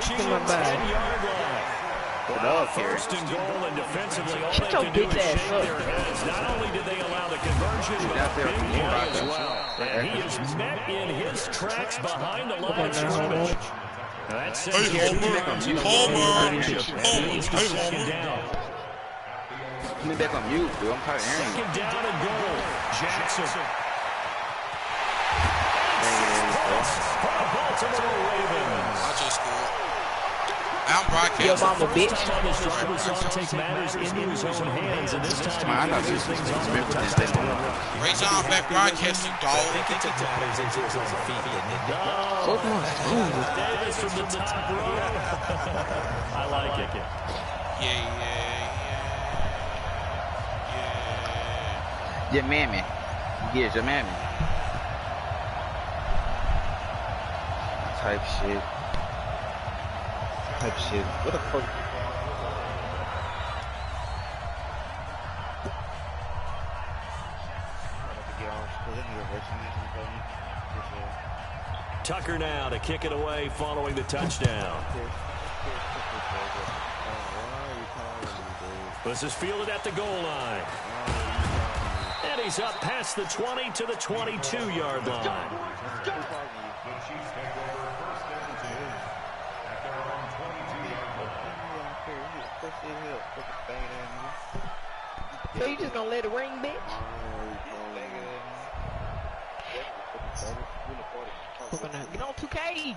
approaching the 10-yard line. Well, first and goal, and defensively, all they can do is shake their heads. Not only did they allow the conversion, but a big play as well. And he is met in his tracks behind the line of scrimmage. That's second down. Let me back on mute, dude. I'm tired of hearing you. Second down and goal. Jackson. Baltimore Ravens. I just scored. I'm broadcasting. Your mama, bitch. His drivers want to take matters into his own hands, and this time he things on the touchdown. Ray John back broadcasting, dog. I think he took matters into his own feet, didn't he? Davis from the top row. I like it. Your mammy. Yes, your mammy. Type shit. What the fuck? Tucker now to kick it away following the touchdown. This is fielded at the goal line. And he's up past the 20 to the 22-yard line. So you just gonna let it ring, bitch? Get on 2K.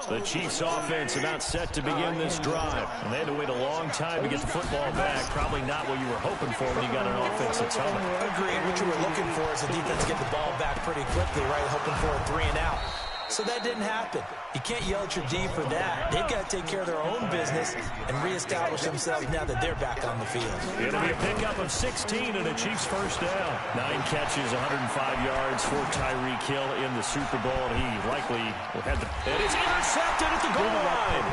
The Chiefs' offense about set to begin this drive. And they had to wait a long time to get the football back. Probably not what you were hoping for when you got an offense that's humming. Agreed. What you were looking for is the defense get the ball back pretty quickly, right? Hoping for a 3 and out. So that didn't happen. You can't yell at your D for that. They've got to take care of their own business and reestablish themselves now that they're back on the field. It'll be a pickup of 16 and a Chiefs first down. 9 catches, 105 yards for Tyreek Hill in the Super Bowl. He likely had the... And it's intercepted at the goal line.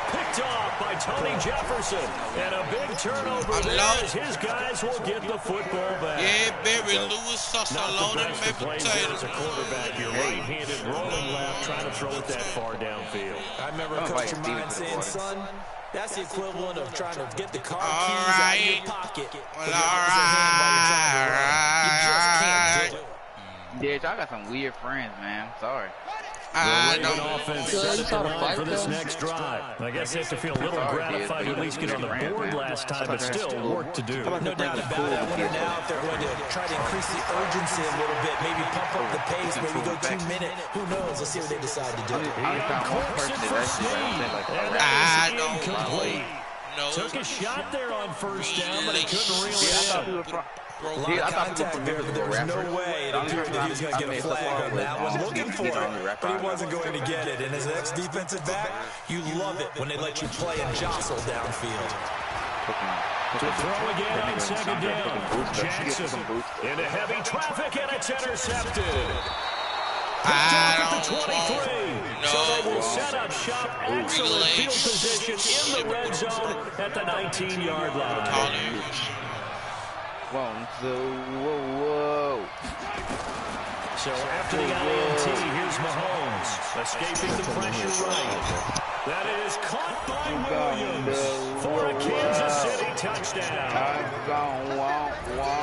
Picked off by Tony Jefferson. And a big turnover there as his guys will get the football back. Yeah, Barry Lewis, Not the best of plays as a quarterback. You're right-handed, rolling left, trying to throw it that far downfield. I remember Coach of mine saying, son, that's the equivalent of trying to get the car keys out of your pocket. Well, all right. Yeah, y'all got some weird friends, man. Sorry. Offense set at the line for this next drive. I guess they have to feel a little gratified to at least get on the board last time, but still work to do. No doubt about it. I wonder now if they're going to try to increase the urgency a little bit, maybe pump up the pace, maybe go 2 minutes. Who knows? Let's see what they decide to do. I don't know. Took a shot there on first down, but he couldn't reel it in. A lot of contact there, but there was no way it appeared that he was going to get a flag on that one. Looking for it, but he wasn't going to get it. And as an ex-defensive back, you love it when they let you play and jostle downfield. To throw again on second down. Jackson into heavy traffic, and it's intercepted. At the 23. So they will set up shop. Excellent field position in the red zone at the 19-yard line. Whoa. So after the INT, here's Mahomes escaping the pressure right. That is caught by Williams for a Kansas City touchdown.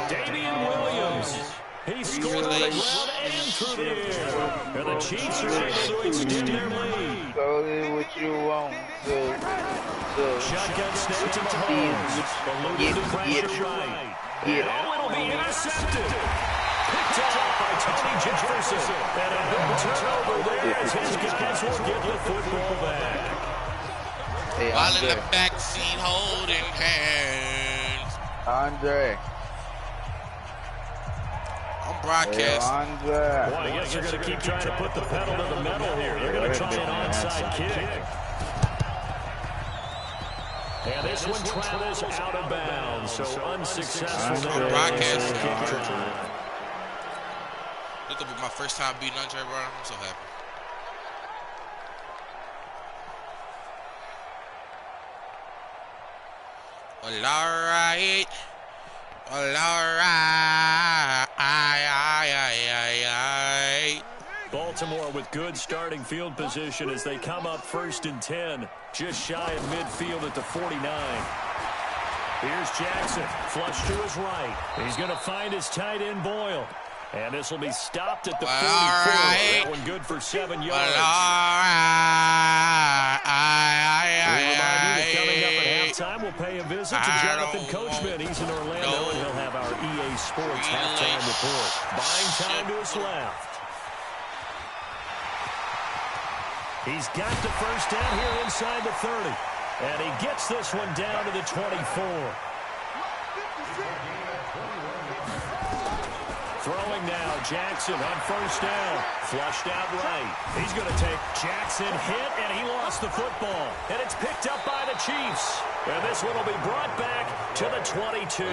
Damian Williams. He scored on the ground and through the air. And the Chiefs are able to extend their lead. Shotgun snap to Mahomes. Eluded the pressure right. It'll be intercepted. Picked off by Tony Jefferson. And a big turnover there as his guys will get the football back. While in the backseat holding hands. Andre. I'm broadcasting. Boy, I guess they're going to keep trying to put the pedal to the metal here. They're going to try an onside kick. And this one travels out of bounds, so unsuccessful. Broadcast. This will be my first time beating Andre, bro. I'm so happy. Well, all right. Well, all right. Baltimore with good starting field position as they come up 1st and 10, just shy of midfield at the 49. Here's Jackson, flush to his right. He's going to find his tight end Boyle. And this will be stopped at the 44. That one good for 7 yards. We remind you that coming up at halftime, we'll pay a visit to Jonathan Coachman. He's in Orlando, and he'll have our EA Sports halftime report. Buying time to his left. He's got the first down here inside the 30. And he gets this one down to the 24. Throwing now, Jackson on first down. Flushed out right. He's going to take Jackson hit, and he lost the football. And it's picked up by the Chiefs. And this one will be brought back to the 22.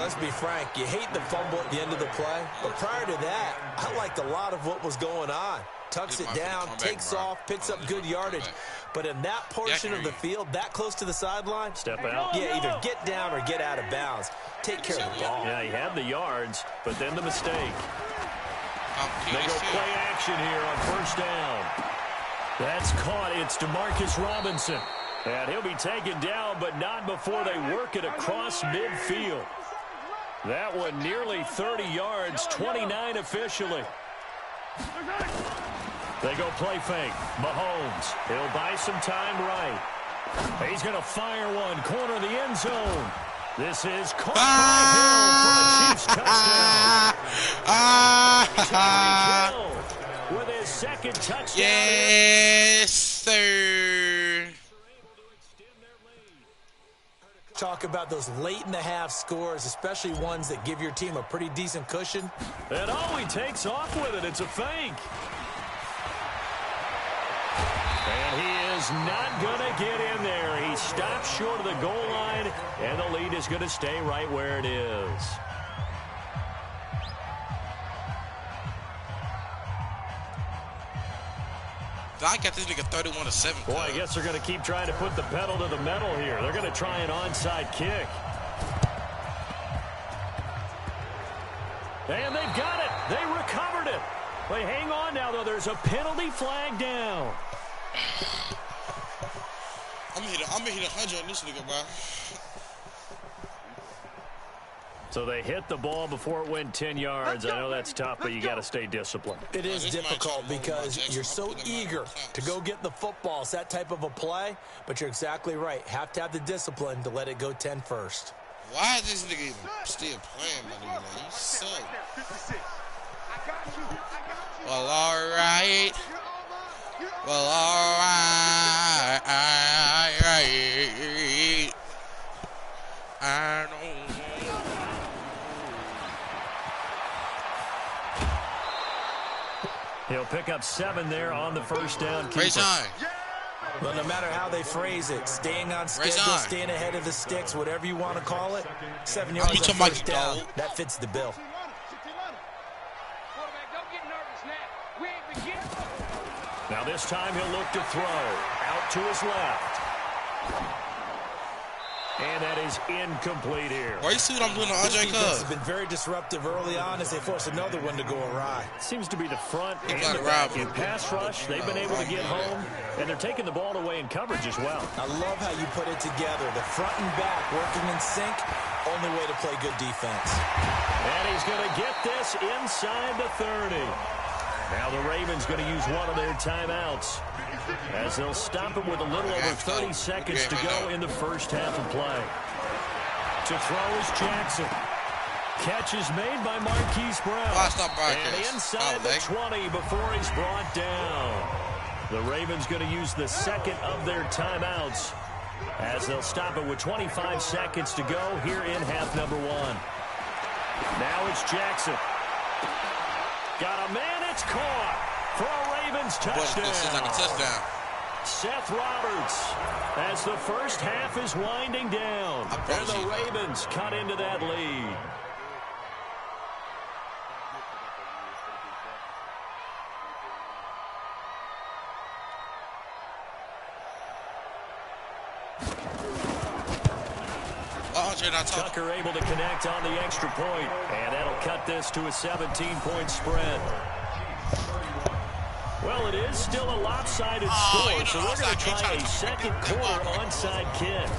Let's be frank. You hate the fumble at the end of the play. But prior to that, I liked a lot of what was going on. Tucks it down, takes off, picks up good yardage. But in that portion of the field, that close to the sideline, step out. Yeah, either get down or get out of bounds. Take care of the ball. Yeah, he had the yards, but then the mistake. They go play action here on first down. That's caught. It's DeMarcus Robinson. And he'll be taken down, but not before they work it across midfield. That one nearly 30 yards, 29 officially. They go play fake. Mahomes. He'll buy some time right. He's going to fire one. Corner of the end zone. This is caught by Hill for the Chiefs touchdown. Tyreek Hill with his second touchdown. Yes, sir. Talk about those late in the half scores, especially ones that give your team a pretty decent cushion. And he takes off with it. It's a fake. And he is not going to get in there. He stops short of the goal line, and the lead is going to stay right where it is. I got this nigga 31-7. Boy, I guess they're going to keep trying to put the pedal to the metal here. They're going to try an onside kick. And they've got it. They recovered it. But hang on now, though. There's a penalty flag down. I'm gonna hit 100 on this nigga, bro. So they hit the ball before it went 10 yards. I know that's tough, but you got to stay disciplined. It is difficult because you're so eager to go get the football. It's that type of a play, but you're exactly right. Have to have the discipline to let it go 10 first. Why is this nigga even still playing, my nigga? You suck. Well, all right. Well, all right. I don't. He'll pick up 7 there on the first down. Well, no matter how they phrase it, staying on schedule, staying ahead of the sticks, whatever you want to call it, 7 yards on first down, that fits the bill. Now this time he'll look to throw. Out to his left. And that is incomplete here. Why you see what I'm doing to Andre Cub? Has been very disruptive early on as they force another one to go awry. Seems to be the front and the back. In pass rush, they've been able to get home, and they're taking the ball away in coverage as well. I love how you put it together. The front and back working in sync, only way to play good defense. And he's going to get this inside the 30. Now the Ravens going to use one of their timeouts as they'll stop it with a little over 30 seconds to go in the first half of play. To throw is Jackson. Catch is made by Marquise Brown. And inside the 20 before he's brought down. The Ravens going to use the second of their timeouts as they'll stop it with 25 seconds to go here in half number 1. Now it's Jackson. Got a man, it's caught for a Ravens touchdown. This is like a touchdown. Seth Roberts as the first half is winding down. And the Ravens cut into that lead. Tucker able to connect on the extra point, and that'll cut this to a 17-point spread. Well, it is still a lopsided score, so we're going to try a second quarter onside kick.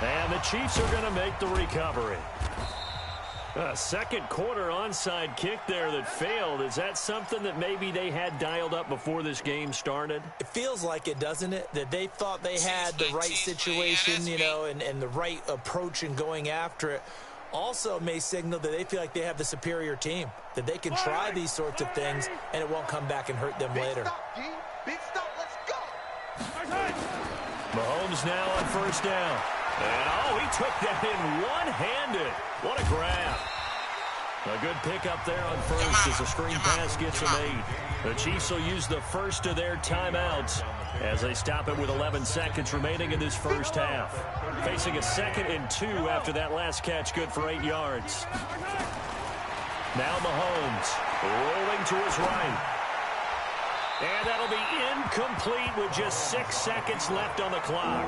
And the Chiefs are going to make the recovery. A second quarter onside kick there that failed. Is that something that maybe they had dialed up before this game started? It feels like it, doesn't it? That they thought they had the right situation, you know, and the right approach in going after it. Also may signal that they feel like they have the superior team, that they can try these sorts of things and it won't come back and hurt them later. Big stop, let's go. Mahomes now on first down. And, he took that in one-handed. What a grab. A good pickup there on first as the screen pass gets a made. The Chiefs will use the first of their timeouts as they stop it with 11 seconds remaining in this first half. Facing a 2nd and 2 after that last catch, good for 8 yards. Now Mahomes rolling to his right. And that'll be incomplete with just 6 seconds left on the clock.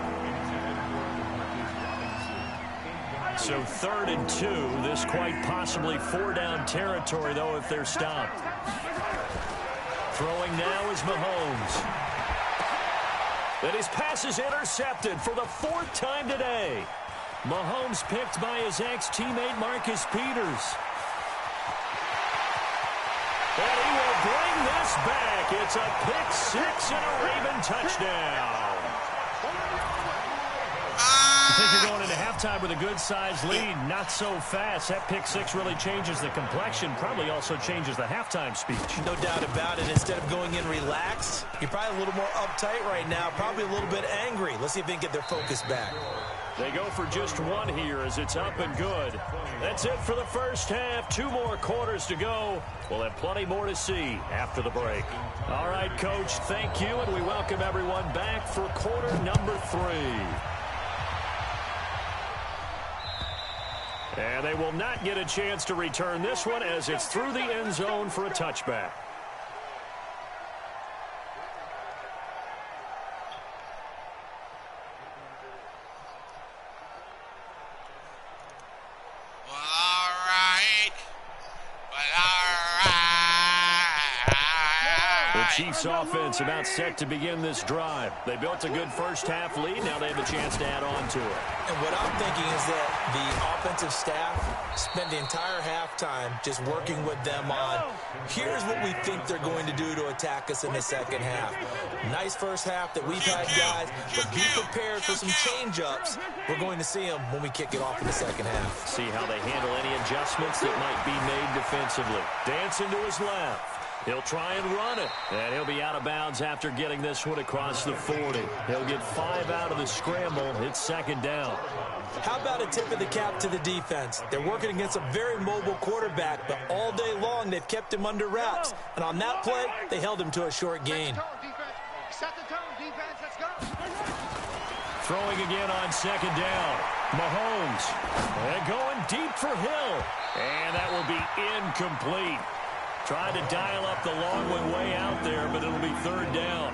So 3rd and 2, this quite possibly 4-down territory, though, if they're stopped. Throwing now is Mahomes. And his pass is intercepted for the 4th time today. Mahomes picked by his ex-teammate Marcus Peters. And he will bring this back. It's a pick 6 and a Raven touchdown. I think you're going into halftime with a good-sized lead. Not so fast. That pick 6 really changes the complexion. Probably also changes the halftime speech. No doubt about it. Instead of going in relaxed, you're probably a little more uptight right now. Probably a little bit angry. Let's see if they can get their focus back. They go for just one here as it's up and good. That's it for the first half. 2 more quarters to go. We'll have plenty more to see after the break. All right, Coach, thank you, and we welcome everyone back for quarter number 3. And they will not get a chance to return this one as it's through the end zone for a touchback. Chiefs offense about set to begin this drive. They built a good first half lead. Now they have a chance to add on to it. And what I'm thinking is that the offensive staff spent the entire halftime just working with them on, here's what we think they're going to do to attack us in the second half. Nice first half that we've had, guys, but be prepared for some change-ups. We're going to see them when we kick it off in the second half. See how they handle any adjustments that might be made defensively. Dancing to his left. He'll try and run it, and he'll be out of bounds after getting this one across the 40. He'll get 5 out of the scramble. It's 2nd down. How about a tip of the cap to the defense? They're working against a very mobile quarterback, but all day long they've kept him under wraps. And on that play, they held him to a short gain. Set the tone, defense. Let's go. Throwing again on 2nd down. Mahomes. And going deep for Hill. And that will be incomplete. Tried to dial up the long one way out there, but it'll be 3rd down.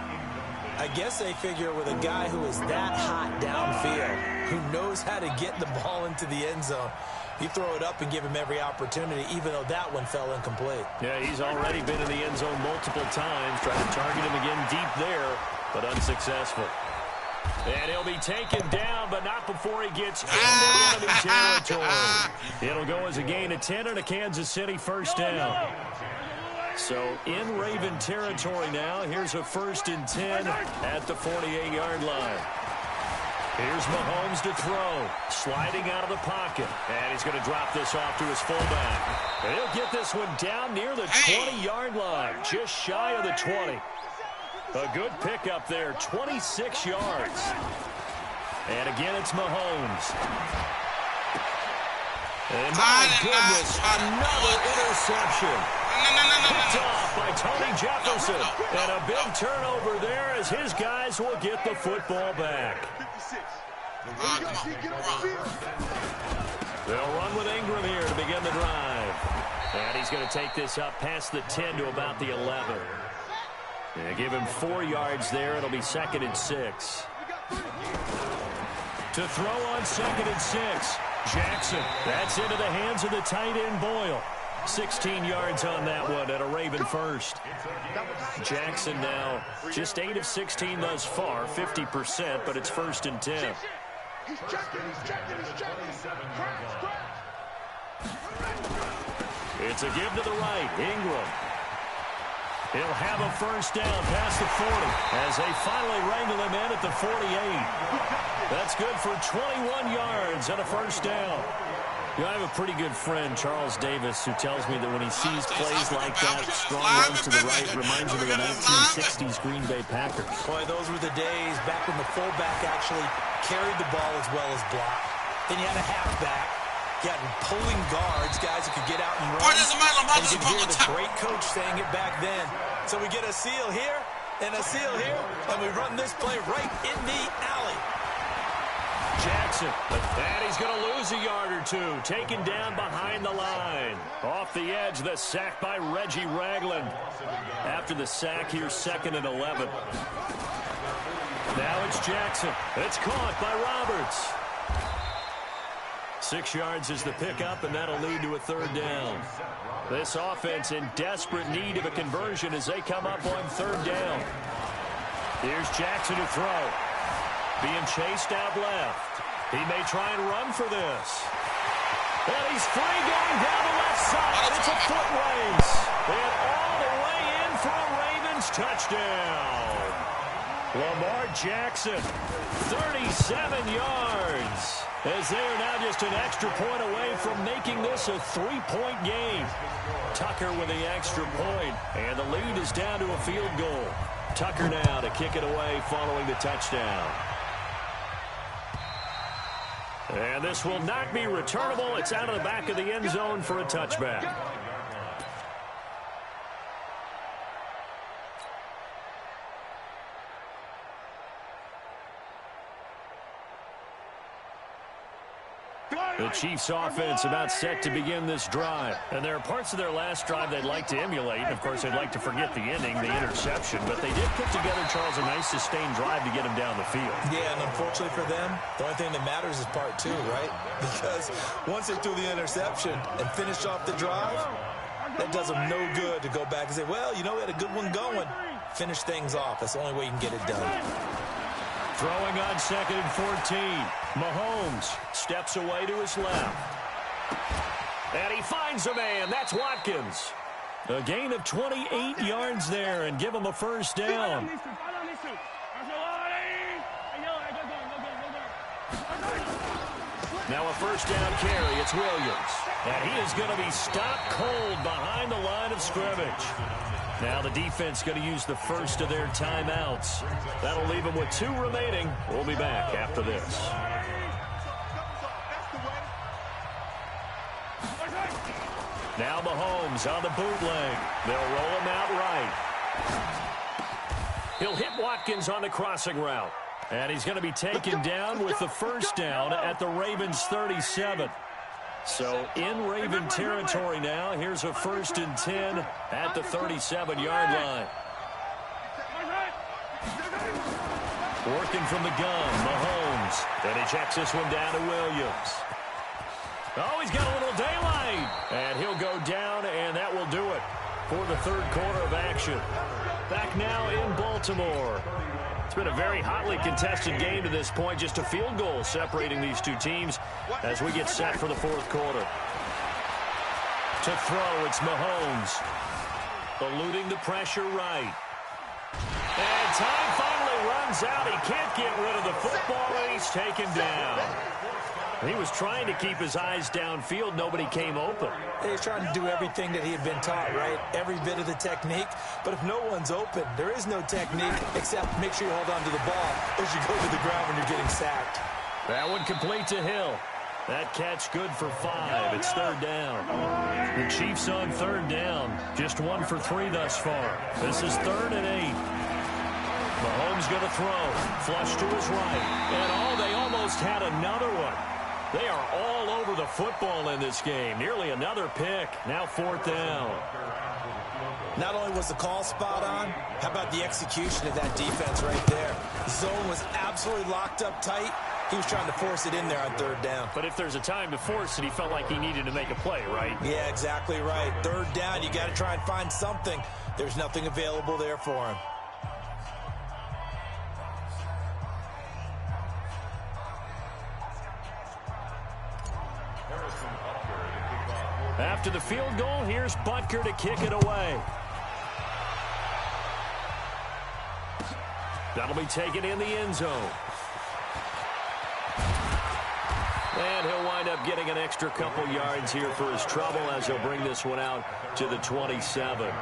I guess they figure with a guy who is that hot downfield, who knows how to get the ball into the end zone, you throw it up and give him every opportunity, even though that one fell incomplete. Yeah, he's already been in the end zone multiple times, trying to target him again deep there, but unsuccessful. And he'll be taken down, but not before he gets into enemy territory. It'll go as a gain of 10 and a Kansas City first down. So in Raven territory now. Here's a 1st and 10 at the 48-yard line. Here's Mahomes to throw. Sliding out of the pocket. And he's going to drop this off to his fullback. And he'll get this one down near the 20-yard line. Just shy of the 20. A good pickup there. 26 yards. And again, it's Mahomes. And my goodness, another interception. Picked off by Tony Jefferson. And a big turnover there as his guys will get the football back. They'll run with Ingram here to begin the drive. And he's going to take this up past the 10 to about the 11. And give him 4 yards there. It'll be 2nd and 6. To throw on 2nd and 6. Jackson. That's into the hands of the tight end Boyle. 16 yards on that one and a Raven first. Jackson now just 8 of 16 thus far, 50%, but it's 1st and 10. He's checking. It's a give to the right. Ingram. He'll have a first down past the 40 as they finally wrangle him in at the 48. That's good for 21 yards and a first down. You know, I have a pretty good friend, Charles Davis, who tells me that when he sees plays like that, strong runs to the right, reminds him of the 1960s Green Bay Packers. Boy, those were the days back when the fullback actually carried the ball as well as blocked. Then you had a halfback. You had pulling guards, guys who could get out and run. And you could hear the great coach saying it back then. So we get a seal here and a seal here, and we run this play right in the alley. Jackson, and he's going to lose a yard or two. Taken down behind the line. Off the edge, the sack by Reggie Ragland. After the sack, here's 2nd and 11. Now it's Jackson. It's caught by Roberts. 6 yards is the pickup, and that'll lead to a 3rd down. This offense in desperate need of a conversion as they come up on 3rd down. Here's Jackson to throw. Being chased out left. He may try and run for this. And he's free going down the left side. It's a foot race. And all the way in for a Ravens touchdown. Lamar Jackson, 37 yards. As they are now just an extra point away from making this a 3-point game. Tucker with the extra point, and the lead is down to a field goal. Tucker now to kick it away following the touchdown. And this will not be returnable. It's out of the back of the end zone for a touchback. The Chiefs offense about set to begin this drive. And there are parts of their last drive they'd like to emulate. And of course, they'd like to forget the ending, the interception. But they did put together, Charles, a nice sustained drive to get them down the field. Yeah, and unfortunately for them, the only thing that matters is part 2, right? Because once they threw the interception and finished off the drive, that does them no good to go back and say, well, you know, we had a good one going. Finish things off. That's the only way you can get it done. Throwing on 2nd and 14. Mahomes steps away to his left. And he finds a man. That's Watkins. A gain of 28 yards there and give him a first down. Now a first down carry. It's Williams. And he is going to be stopped cold behind the line of scrimmage. Now the defense going to use the first of their timeouts. That'll leave them with 2 remaining. We'll be back after this. Now Mahomes on the bootleg. They'll roll him out right. He'll hit Watkins on the crossing route. And he's going to be taken down with the first down at the Ravens 37. So in Raven territory now. Here's a 1st and 10 at the 37-yard line. Working from the gun, Mahomes. Then he checks this one down to Williams. Oh, he's got a little daylight. And he'll go down, and that will do it for the 3rd quarter of action. Back now in Baltimore. It's been a very hotly contested game to this point. Just a field goal separating these 2 teams as we get set for the 4th quarter. To throw, it's Mahomes. Eluding the pressure right. And time finally runs out. He can't get rid of the football, and he's taken down. He was trying to keep his eyes downfield. Nobody came open. He's trying to do everything that he had been taught, right? Every bit of the technique. But if no one's open, there is no technique except make sure you hold on to the ball as you go to the ground when you're getting sacked. That one complete to Hill. That catch good for 5. It's 3rd down. The Chiefs on 3rd down. Just 1 for 3 thus far. This is 3rd and 8. Mahomes going to throw. Flush to his right. And they almost had another one. They are all over the football in this game. Nearly another pick. Now 4th down. Not only was the call spot on, how about the execution of that defense right there? The zone was absolutely locked up tight, He was trying to force it in there on third down. But if there's a time to force it, he felt like he needed to make a play, right? Yeah, exactly right. Third down, you got to try and find something. There's nothing available there for him. After the field goal, here's Butker to kick it away. That'll be taken in the end zone. And he'll wind up getting an extra couple yards here for his trouble as he'll bring this one out to the 27.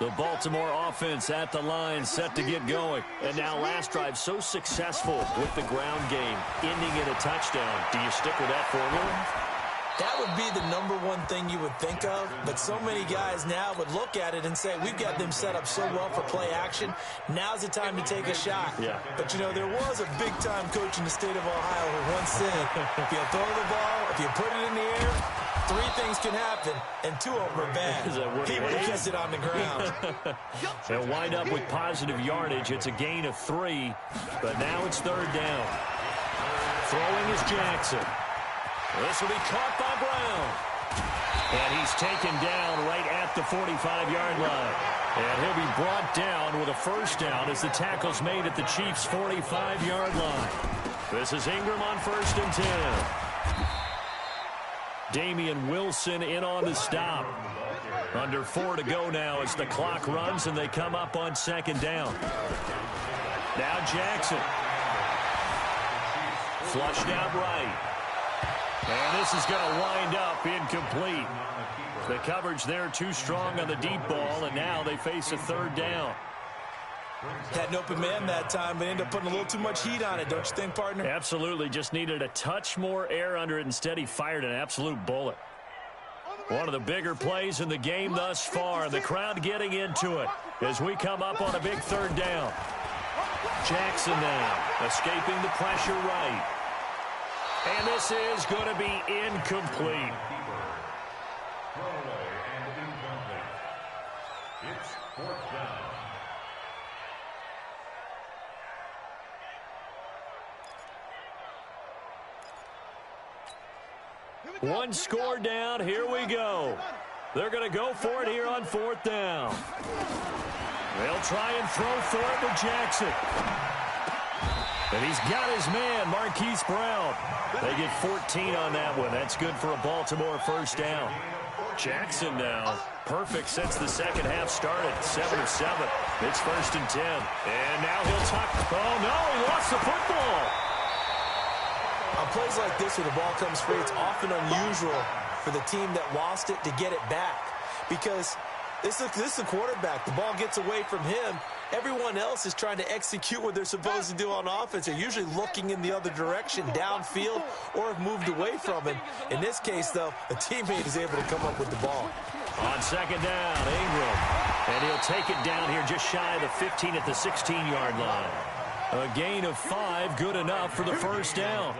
The Baltimore offense at the line, set to get going. And now last drive so successful with the ground game, ending in a touchdown. Do you stick with that formula? That would be the number one thing you would think of, but so many guys now would look at it and say, we've got them set up so well for play action. Now's the time to take a shot. Yeah. But, you know, there was a big-time coach in the state of Ohio who once said, if you throw the ball, if you put it in the air, 3 things can happen, and 2 of them are bad. He would have kept it on the ground. They'll wind up with positive yardage. It's a gain of 3, but now it's third down. Throwing is Jackson. This will be caught by Brown. And he's taken down right at the 45-yard line. And he'll be brought down with a first down as the tackle's made at the Chiefs' 45-yard line. This is Ingram on 1st and 10. Damian Wilson in on the stop. Under 4 to go now as the clock runs and they come up on 2nd down. Now Jackson. Flushed out right. And this is going to wind up incomplete. The coverage there too strong on the deep ball, and now they face a 3rd down. Had an open man that time, but ended up putting a little too much heat on it, don't you think, partner? Absolutely. Just needed a touch more air under it. Instead, he fired an absolute bullet. One of the bigger plays in the game thus far. The crowd getting into it as we come up on a big 3rd down. Jackson now escaping the pressure right. And this is going to be incomplete. It's 4th down. One score down. Here we go. They're going to go for it here on 4th down. They'll try and throw for it with Jackson. And he's got his man, Marquise Brown. They get 14 on that one. That's good for a Baltimore first down. Jackson now, perfect since the second half started. 7 of 7. It's 1st and 10. And now he'll tuck. Oh, no, he lost the football. On plays like this where the ball comes free, it's often unusual for the team that lost it to get it back. Because this is the quarterback. The ball gets away from him. Everyone else is trying to execute what they're supposed to do on offense. They're usually looking in the other direction, downfield, or have moved away from him. In this case, though, a teammate is able to come up with the ball. On 2nd down, Ingram. And he'll take it down here just shy of the 15 at the 16-yard line. A gain of 5, good enough for the first down.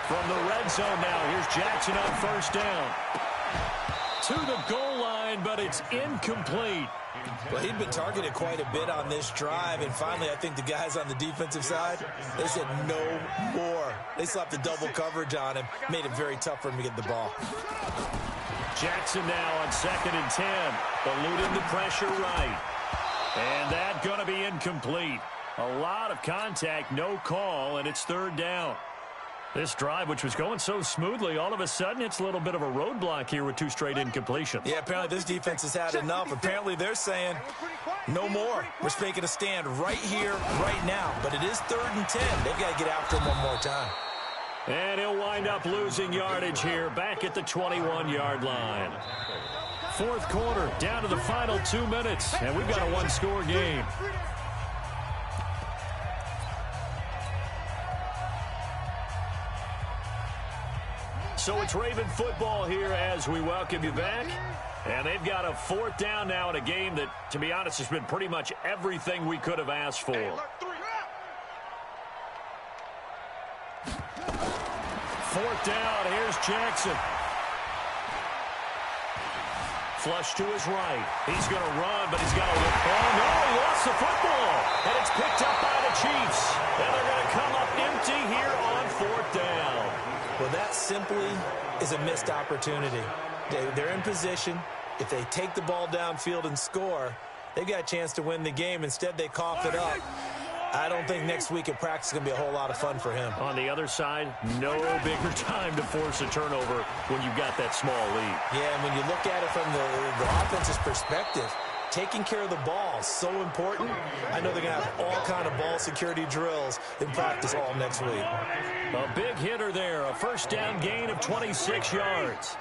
From the red zone now, here's Jackson on 1st down. To the goal line, but it's incomplete. Well, he'd been targeted quite a bit on this drive, and finally I think the guys on the defensive side, they said no more. They slapped the double coverage on him, made it very tough for him to get the ball. Jackson now on 2nd and 10, eluding the pressure right. And that's going to be incomplete. A lot of contact, no call, and it's 3rd down. This drive, which was going so smoothly, all of a sudden it's a little bit of a roadblock here with 2 straight incompletions. Yeah, apparently this defense has had enough. Apparently they're saying no more. We're making a stand right here, right now. But it is 3rd and 10. They've got to get after him one more time. And he'll wind up losing yardage here back at the 21-yard line. 4th quarter, down to the final 2 minutes, and we've got a 1-score game. So it's Raven football here as we welcome you back. And they've got a 4th down now in a game that, to be honest, has been pretty much everything we could have asked for. 4th down, here's Jackson. Flush to his right. He's going to run, but he's got to look. Oh, no, he lost the football. And it's picked up by the Chiefs. And they're going to come up empty here on 4th down. Well, that simply is a missed opportunity. They're in position. If they take the ball downfield and score, they've got a chance to win the game. Instead, they cough it up. I don't think next week at practice is going to be a whole lot of fun for him. On the other side, no bigger time to force a turnover when you've got that small lead. Yeah, and when you look at it from the offense's perspective, taking care of the ball is so important. I know they're going to have all kind of ball security drills in practice all next week. A big hitter there, a first down gain of 26 yards.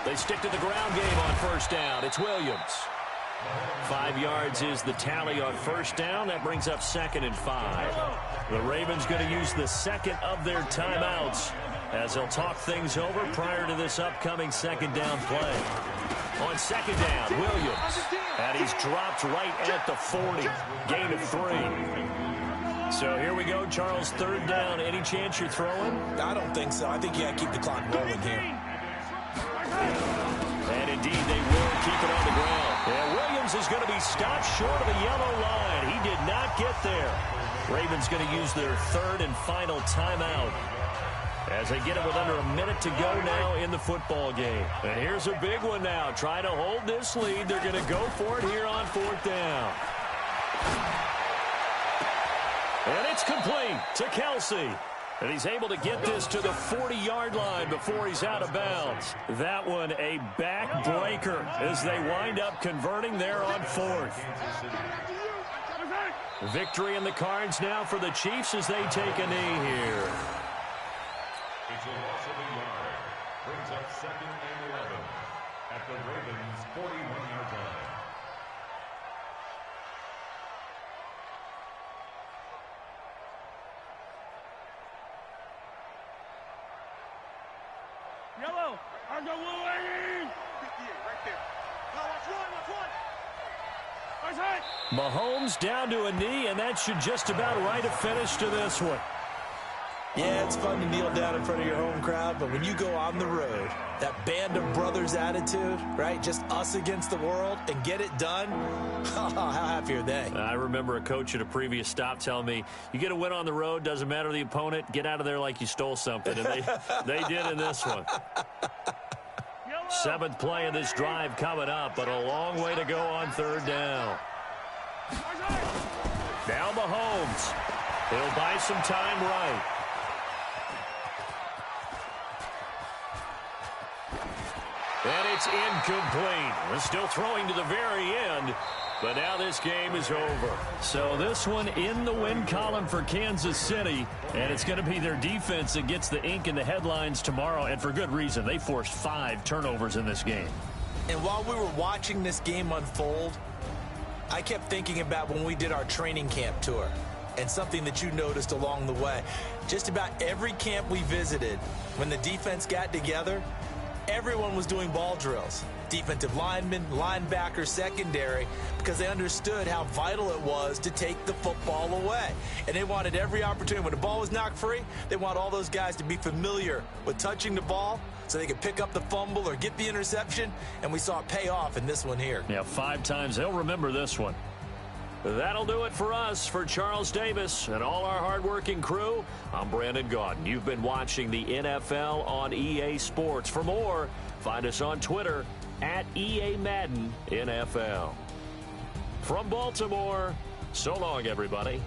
They stick to the ground game on first down. It's Williams. 5 yards is the tally on first down. That brings up 2nd and 5. The Ravens going to use the second of their timeouts as they'll talk things over prior to this upcoming 2nd down play. On 2nd down, Williams. And he's dropped right at the 40. Gain of 3. So here we go, Charles, 3rd down. Any chance you're throwing? I don't think so. I think you got to keep the clock rolling here. And indeed, they will keep it on the ground. And Williams is going to be stopped short of the yellow line. He did not get there. Ravens going to use their 3rd and final timeout as they get it with under a minute to go now in the football game. And here's a big one now. Trying to hold this lead. They're going to go for it here on 4th down. And it's complete to Kelsey. And he's able to get this to the 40-yard line before he's out of bounds. That one a backbreaker as they wind up converting there on 4th. Victory in the cards now for the Chiefs as they take a knee here. It's a loss of a yard. Brings up 2nd and 11 at the Ravens' 41-yard line. Yellow. I go Wolverine. 58 right there. Now watch one. Mahomes down to a knee, and that should just about write a finish to this one. Yeah, it's fun to kneel down in front of your home crowd, but when you go on the road, that band of brothers attitude, right, just us against the world, and get it done, how happy are they? I remember a coach at a previous stop telling me, you get a win on the road, doesn't matter the opponent, get out of there like you stole something, and they did in this one. 7th play of this drive coming up, but a long way to go on 3rd down. Now Mahomes. He'll buy some time right. And it's incomplete. We're still throwing to the very end, but now this game is over. So this one in the win column for Kansas City, and it's going to be their defense that gets the ink in the headlines tomorrow, and for good reason. They forced 5 turnovers in this game. And while we were watching this game unfold, I kept thinking about when we did our training camp tour and something that you noticed along the way. Just about every camp we visited, when the defense got together, everyone was doing ball drills. Defensive linemen, linebackers, secondary, because they understood how vital it was to take the football away. And they wanted every opportunity. When the ball was knocked free, they want all those guys to be familiar with touching the ball so they could pick up the fumble or get the interception. And we saw it pay off in this one here. Yeah, 5 times. They'll remember this one. That'll do it for us. For Charles Davis and all our hardworking crew, I'm Brandon Gaudin. You've been watching the NFL on EA Sports. For more, find us on Twitter at EA Madden NFL. From Baltimore, so long, everybody.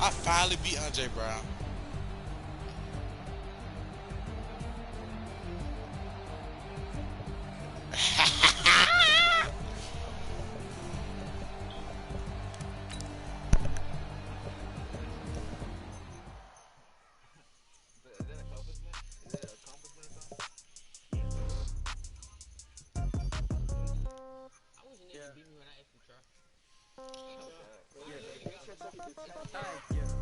I finally beat Andre Brown.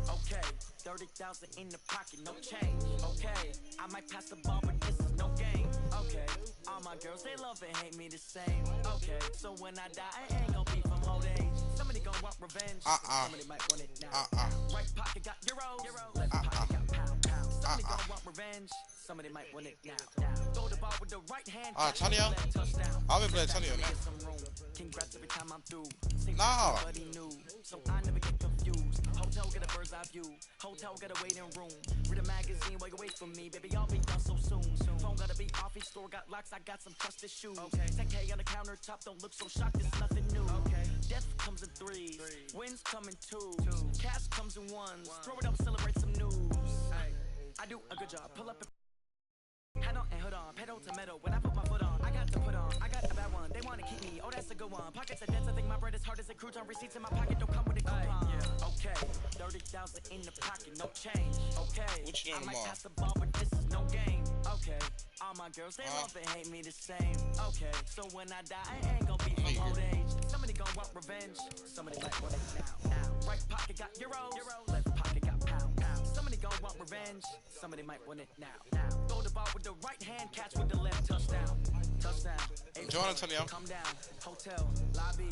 Okay, 30,000 in the pocket, no change. Okay, I might pass the ball, but this is no game. Okay, all my girls, they love and hate me the same. Okay, so when I die, I ain't gonna be from old age. Somebody gonna want revenge. Somebody might want it now. Right pocket got euro, left pocket got pound, pound. Somebody gonna want revenge. Somebody might want it now. Throw the ball with the right hand. Antonio? I've been playing Antonio, man. Congrats every time I'm through. No. So I never get confused. Hotel get a bird's eye view. Hotel get a waiting room. Read a magazine while you wait for me. Baby, I'll be done so soon. Phone gotta be off. Each store got locks. I got some trusted shoes. 10K on the countertop. Don't look so shocked. It's nothing new. Death comes in threes. Wins come in twos. Cash comes in ones. Throw it up, celebrate some news. I do a good job. Pull up. Head on and hood on, pedal to metal. When I put my foot on, I got to put on. I got a bad one, they wanna keep me. Oh, that's a good one. Pockets are dense, I think my bread is hard as a crouton. Receipts in my pocket don't come with a coupon. Okay, 30,000 in the pocket, no change. Okay, What you doing I might tomorrow? pass the ball, but this is no game. Okay, all my girls, they love and hate me the same. Okay, so when I die, I ain't gonna be from old age. Somebody gonna want revenge. Somebody might want it now. Right pocket got euro, left pocket got pound, pound. Somebody gonna want revenge. Somebody might want it now. Throw the ball with the right hand, catch with the left, touchdown. Touchdown. Join Antonio. Come down. Hotel, lobby.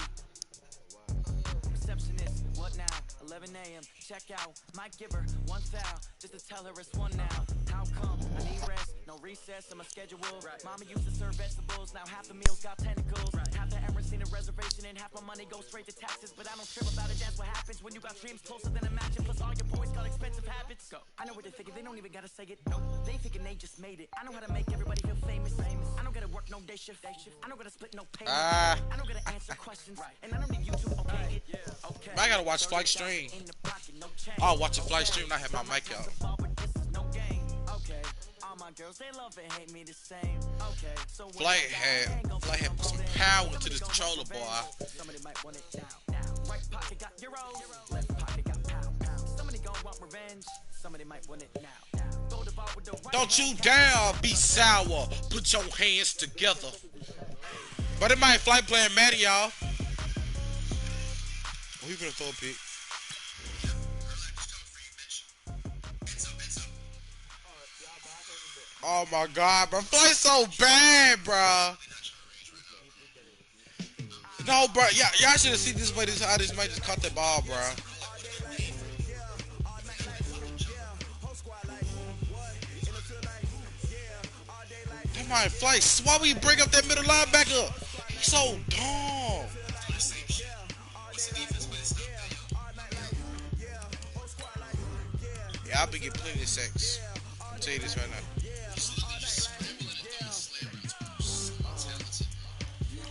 Receptionist, what now? 11 a.m. Check out. Might give her one foul just to tell her it's one now. How come? I need rest. No recess in my schedule. Mama used to serve vegetables. Now half the meals got tentacles. Half the Emirates seen a reservation and half my money goes straight to taxes. But I don't trip about it. That's what happens when you got dreams closer than a match. Plus all your boys got expensive habits. Go. I know what they're thinking. They don't even gotta say it. No, they thinking they just made it. I know how to make everybody feel famous. I don't gotta work no day shift. I don't gotta split no payment. I don't gotta answer questions. And I don't need you to okay it. Okay. I gotta watch Flight Stream. I'll watch a Flight Stream and I have my mic out. Okay. All my girls, they love and hate me the same. Okay. So Flight had put some power into this controller, boy. Somebody might want it now. Right pocket got euro, left pocket got pound, pound. Somebody gonna want revenge. Somebody might want it now. Throw the ball with the right. Don't you dare be sour. Put your hands together. But it might Flight playing Maddie, y'all. Oh, he gonna throw a pick. Oh my God, bro. Flight's so bad, bro. No, bro. Y'all should have seen this way. How this might just caught that ball, bro. That might Flight. Why we bring up that middle linebacker? He's so dumb. Yeah, I've been getting plenty of sex. I'll tell you this right now.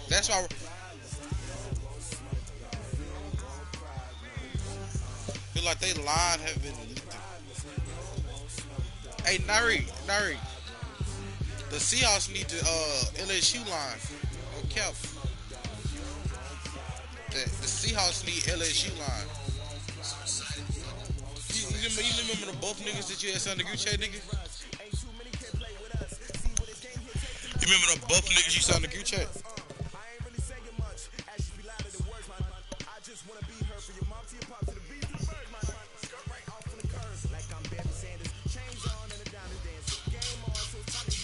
That's why. Feel like they line have been. Hey, Nari. The Seahawks need the LSU line. On cap. The Seahawks need LSU line. You remember the both niggas that you had on the G.O.A.T, nigga? You remember the both niggas you saw on the G.O.A.T?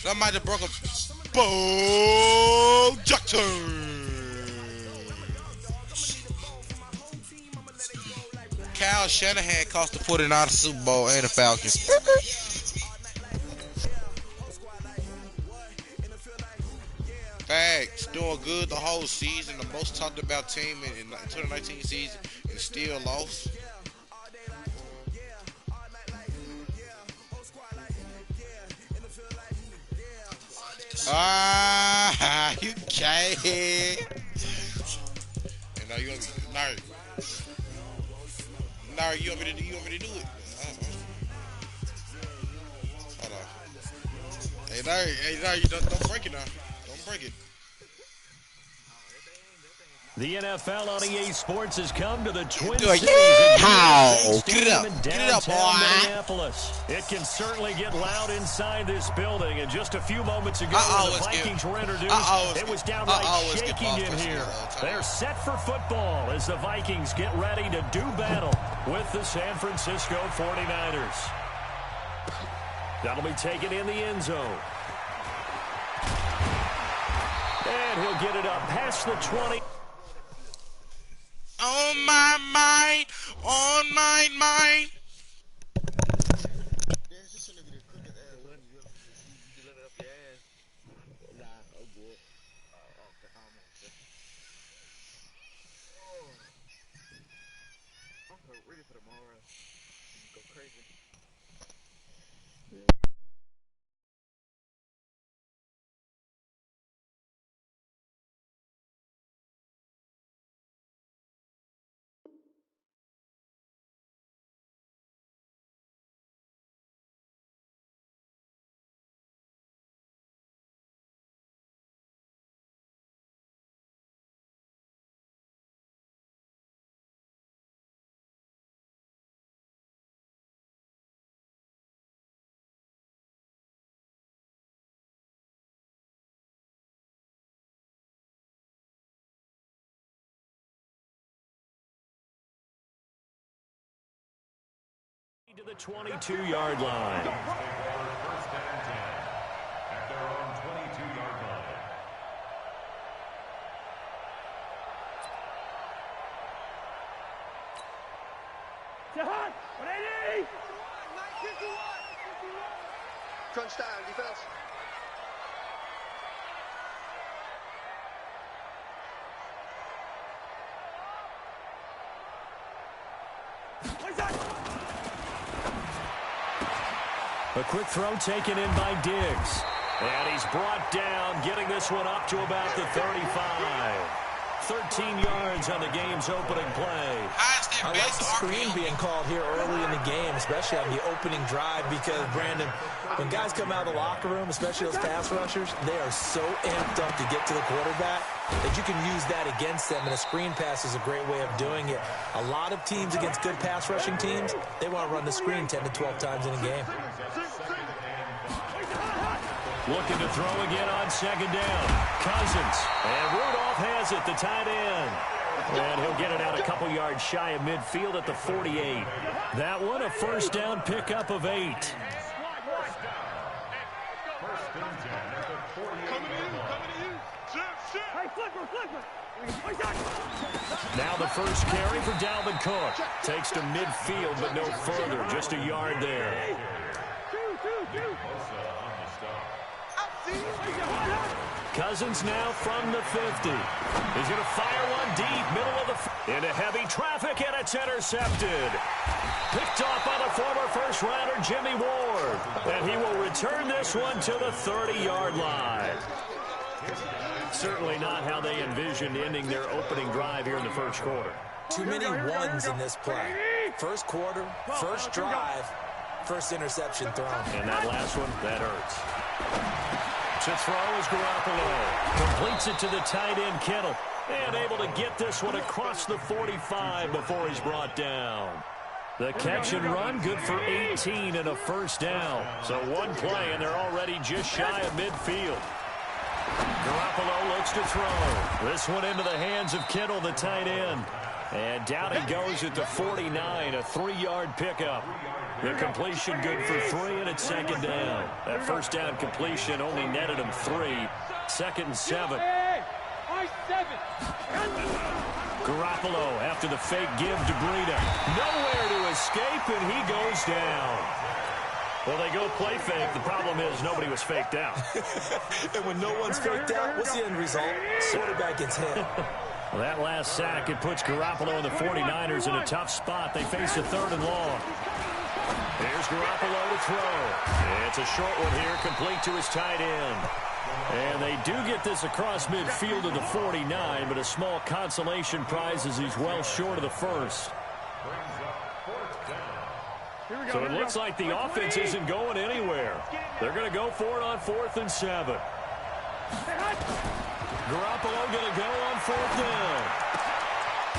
That might have broke a Bo Jackson. Kyle Shanahan cost the 49ers Super Bowl and the Falcons. Facts. Doing good the whole season. The most talked about team in the 2019 season and still lost. You can't. And now you're gonna be married. Now you want me to do it? Hold on. Hey, now you don't break it now. Don't break it. The NFL on EA Sports has come to the Twin Do it. Cities. How? Get it up. In Get it up, downtown boy. Minneapolis. It can certainly get loud inside this building. And just a few moments ago, when the Vikings were introduced, it was downright shaking in here. They're set for football as the Vikings get ready to do battle with the San Francisco 49ers. That'll be taken in the end zone. And he'll get it up past the 20. On my mind, on my mind. To the 22-yard line. First and 10 at their own 22-yard line. Jahan, ready? Crunch down, defense. A quick throw taken in by Diggs. And he's brought down, getting this one up to about the 35. 13 yards on the game's opening play. I like the screen being called here early in the game, especially on the opening drive, because, Brandon, when guys come out of the locker room, especially those pass rushers, they are so amped up to get to the quarterback that you can use that against them, and a screen pass is a great way of doing it. A lot of teams against good pass rushing teams, they want to run the screen 10 to 12 times in a game. Looking to throw again on second down. Cousins. And Rudolph has it, the tight end. And he'll get it out a couple yards shy of midfield at the 48. That one, a first down pickup of 8. Now the first carry for Dalvin Cook. Takes to midfield, but no further. Just a yard there. Cousins now from the 50. He's going to fire one deep, middle of the into heavy traffic, and it's intercepted. Picked off by the former first-rounder Jimmy Ward. And he will return this one to the 30-yard line. Certainly not how they envisioned ending their opening drive here in the first quarter. Too many ones in this play. First quarter, first drive, first interception thrown. And that last one, that hurts. To throw is Garoppolo. Completes it to the tight end, Kittle. And able to get this one across the 45 before he's brought down. The catch and run, good for 18 and a first down. So one play, and they're already just shy of midfield. Garoppolo looks to throw. This one into the hands of Kittle, the tight end. And down he goes at the 49, a 3-yard pickup. The completion good for 3, and it's second down. That first down completion only netted him 3. Second and 7. Garoppolo after the fake give to Breida. Nowhere to escape, and he goes down. Well, they go play fake. The problem is nobody was faked out. And when no one's faked out, what's the end result? Quarterback gets hit. Well, that last sack, it puts Garoppolo and the 49ers in a tough spot. They face a 3rd and long. Here's Garoppolo to throw. It's a short one here, complete to his tight end. And they do get this across midfield to the 49, but a small consolation prize as he's well short of the first. So it looks like the offense isn't going anywhere. They're going to go for it on 4th and 7. Garoppolo going to go on 4th down.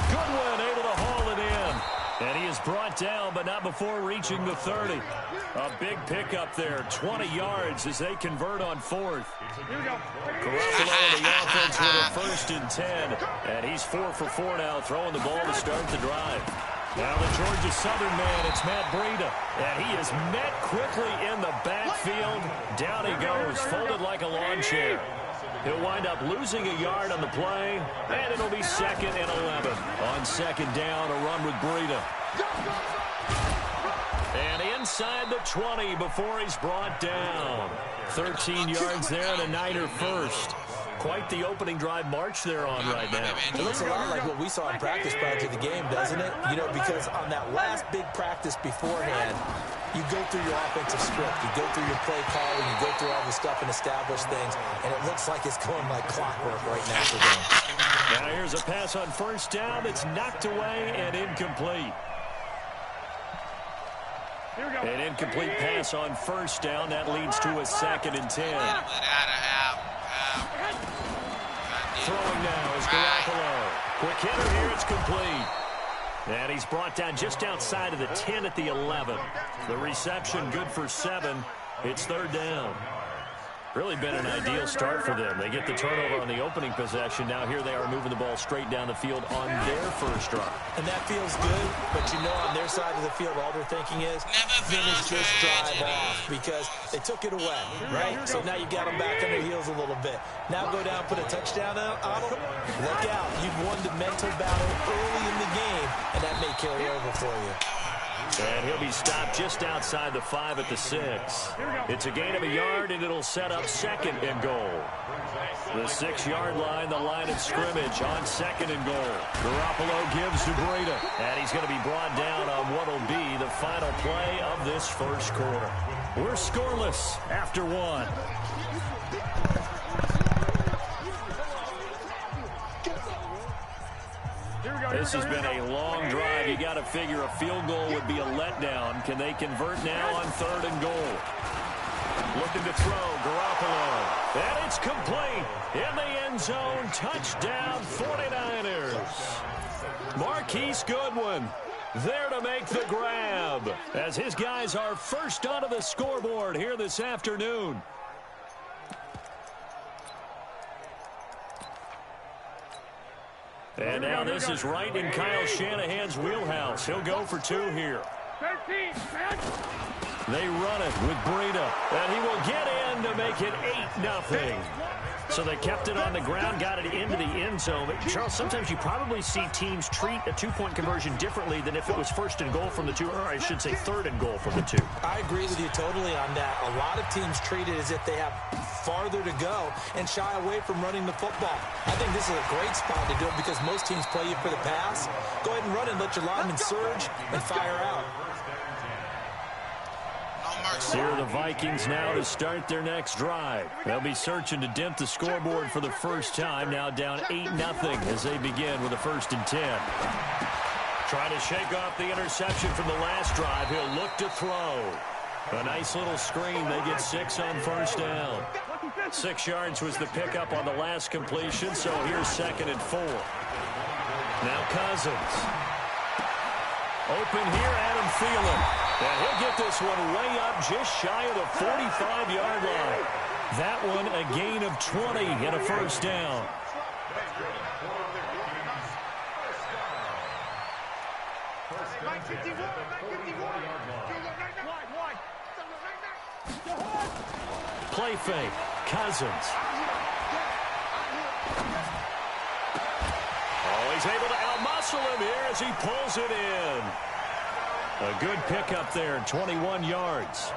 Goodwin able to haul it in. And he is brought down, but not before reaching the 30. A big pickup there, 20 yards as they convert on 4th. Garoppolo and the offense with a 1st and 10. And he's 4 for 4 now, throwing the ball to start the drive. Now the Georgia Southern man, it's Matt Breida. And he is met quickly in the backfield. Down he goes, folded like a lawn chair. He'll wind up losing a yard on the play, and it'll be 2nd and 11. On 2nd down, a run with Breida. And inside the 20 before he's brought down. 13 yards there and a Niner first. Quite the opening drive march they're on right now. It looks a lot like what we saw in practice prior to the game, doesn't it? You know, because on that last big practice beforehand, you go through your offensive script, you go through your play calling, you go through all the stuff and establish things, and it looks like it's going like clockwork right now for them. Now here's a pass on 1st down that's knocked away and incomplete. An incomplete pass on 1st down. That leads to a 2nd and 10. Throwing now is Garoppolo. Quick hitter here, it's complete. And he's brought down just outside of the 10 at the 11. The reception good for 7. It's 3rd down. Really been an ideal start for them. They get the turnover on the opening possession. Now here they are moving the ball straight down the field on their first drive. And that feels good, but you know on their side of the field, all they're thinking is finish this drive off because they took it away, right? So now you got them back on their heels a little bit. Now go down, put a touchdown on them. Look out. You've won the mental battle early in the game, and that may carry over for you. And he'll be stopped just outside the 5 at the 6. It's a gain of a yard, and it'll set up 2nd and goal. The 6-yard line, the line of scrimmage on 2nd and goal. Garoppolo gives to Breida, and he's going to be brought down on what will be the final play of this first quarter. We're scoreless after 1. This has been a long drive. You got to figure a field goal would be a letdown. Can they convert now on 3rd and goal? Looking to throw, Garoppolo. And it's complete. In the end zone, touchdown 49ers. Marquise Goodwin there to make the grab as his guys are first onto the scoreboard here this afternoon. And now this is right in Kyle Shanahan's wheelhouse. He'll go for 2 here. They run it with Breida, and he will get in to make it 8-0. So they kept it on the ground, got it into the end zone. But Charles, sometimes you probably see teams treat a 2-point conversion differently than if it was 1st and goal from the 2, or I should say 3rd and goal from the 2. I agree with you totally on that. A lot of teams treat it as if they have farther to go and shy away from running the football. I think this is a great spot to do it because most teams play you for the pass. Go ahead and run and let your linemen surge and fire out. Here are the Vikings now to start their next drive. They'll be searching to dent the scoreboard for the first time. Now down 8-0 as they begin with a 1st and 10. Trying to shake off the interception from the last drive. He'll look to throw. A nice little screen. They get 6 on 1st down. 6 yards was the pickup on the last completion, so here's 2nd and 4. Now Cousins. Open here, Adam Thielen. And he'll get this one way up just shy of the 45-yard line. That one a gain of 20 and a 1st down. Play fake. Cousins. Oh, he's able to outmuscle him here as he pulls it in. A good pickup there, 21 yards.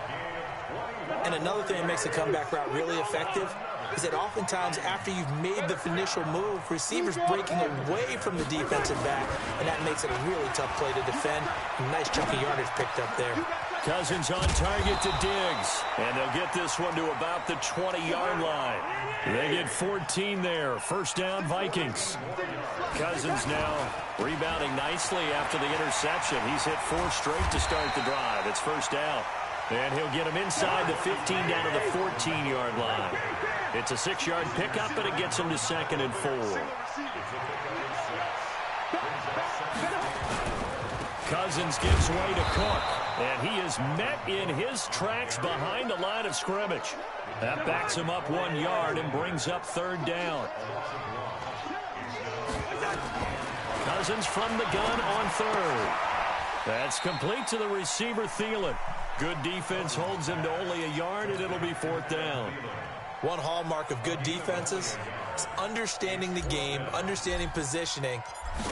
And another thing that makes the comeback route really effective is that oftentimes after you've made the initial move, receivers breaking away from the defensive back, and that makes it a really tough play to defend. A nice chunk of yardage picked up there. Cousins on target to Diggs. And they'll get this one to about the 20-yard line. They get 14 there. First down, Vikings. Cousins now rebounding nicely after the interception. He's hit 4 straight to start the drive. It's first down. And he'll get him inside the 15 down to the 14-yard line. It's a 6-yard pickup, and it gets him to 2nd and 4. Cousins gives way to Cook, and he is met in his tracks behind the line of scrimmage. That backs him up 1 yard and brings up 3rd down. Cousins from the gun on 3rd. That's complete to the receiver, Thielen. Good defense holds him to only 1 yard, and it'll be 4th down. One hallmark of good defenses is understanding the game, understanding positioning,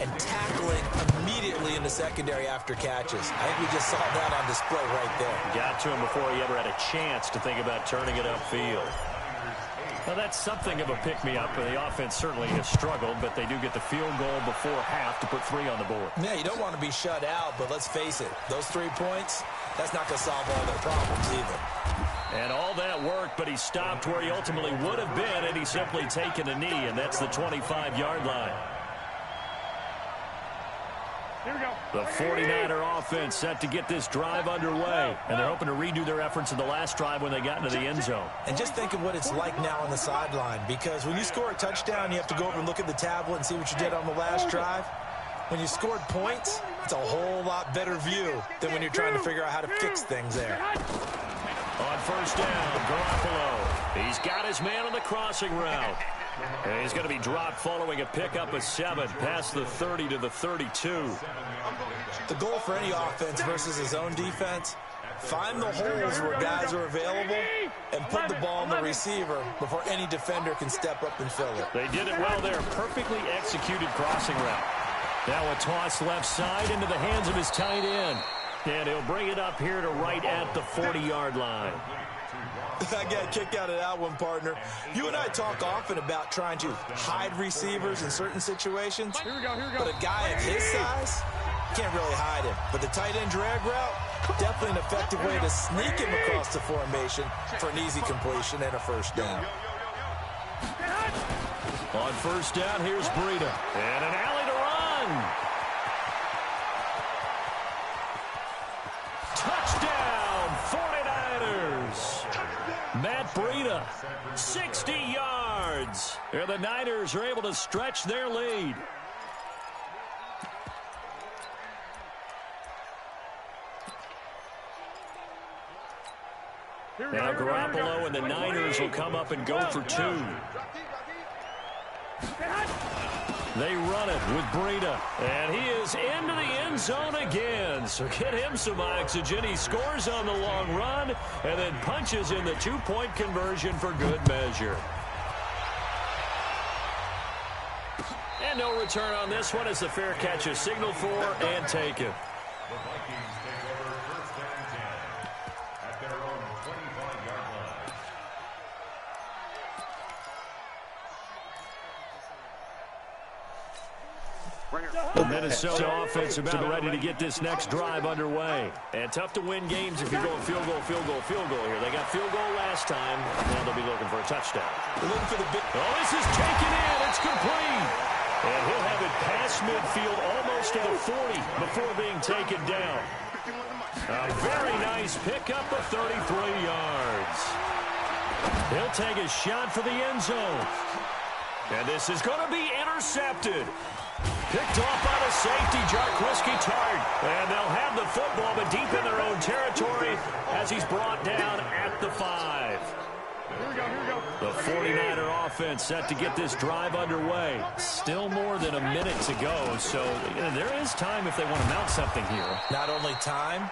and tackling immediately in the secondary after catches. I think we just saw that on display right there. Got to him before he ever had a chance to think about turning it upfield. Now, that's something of a pick-me-up. The offense certainly has struggled, but they do get the field goal before half to put 3 on the board. Yeah, you don't want to be shut out, but let's face it, those 3 points, that's not going to solve all their problems either. And all that worked, but he stopped where he ultimately would have been had he simply taken a knee, and that's the 25-yard line. Here we go. The 49er offense set to get this drive underway, and they're hoping to redo their efforts in the last drive when they got into the end zone. And just think of what it's like now on the sideline, because when you score a touchdown, you have to go over and look at the tablet and see what you did on the last drive. When you scored points, it's a whole lot better view than when you're trying to figure out how to fix things there. On first down, Garoppolo. He's got his man on the crossing route. And he's going to be dropped following a pickup of 7 past the 30 to the 32. The goal for any offense versus his own defense, find the holes where guys are available and put the ball on the receiver before any defender can step up and fill it. They did it well there. Perfectly executed crossing route. Now a toss left side into the hands of his tight end. And he'll bring it up here to right at the 40-yard line. I got a kick out of that one, partner. You and I talk often about trying to hide receivers in certain situations. Here we go. But a guy of his size can't really hide him. But the tight end drag route, definitely an effective way to sneak him across the formation for an easy completion and a first down. On first down, here's Breida. And an alley to run. Touchdown, 49ers. Matt Breida, 60 yards. And the Niners are able to stretch their lead. Now Garoppolo and the Niners will come up and go for 2. They run it with Breida, and he is into the end zone again. So get him some oxygen. He scores on the long run and then punches in the 2-point conversion for good measure. And no return on this one as the fair catch is signaled for and taken. The Vikings take over first and 10 at their own 25-yard line. The Minnesota offense about ready to get this next drive underway. And tough to win games if you're going field goal, field goal, field goal here. They got field goal last time. Now they'll be looking for a touchdown. They're looking for the big... Oh, this is taken in. It's complete. And he'll have it past midfield almost to the 40 before being taken down. A very nice pickup of 33 yards. He'll take a shot for the end zone. And this is going to be intercepted. Picked off by the safety, Jarquiski Tart. And they'll have the football, but deep in their own territory as he's brought down at the 5. Here we go. The 49er offense set to get this drive underway. Still more than a minute to go, so there is time if they want to mount something here. Not only time,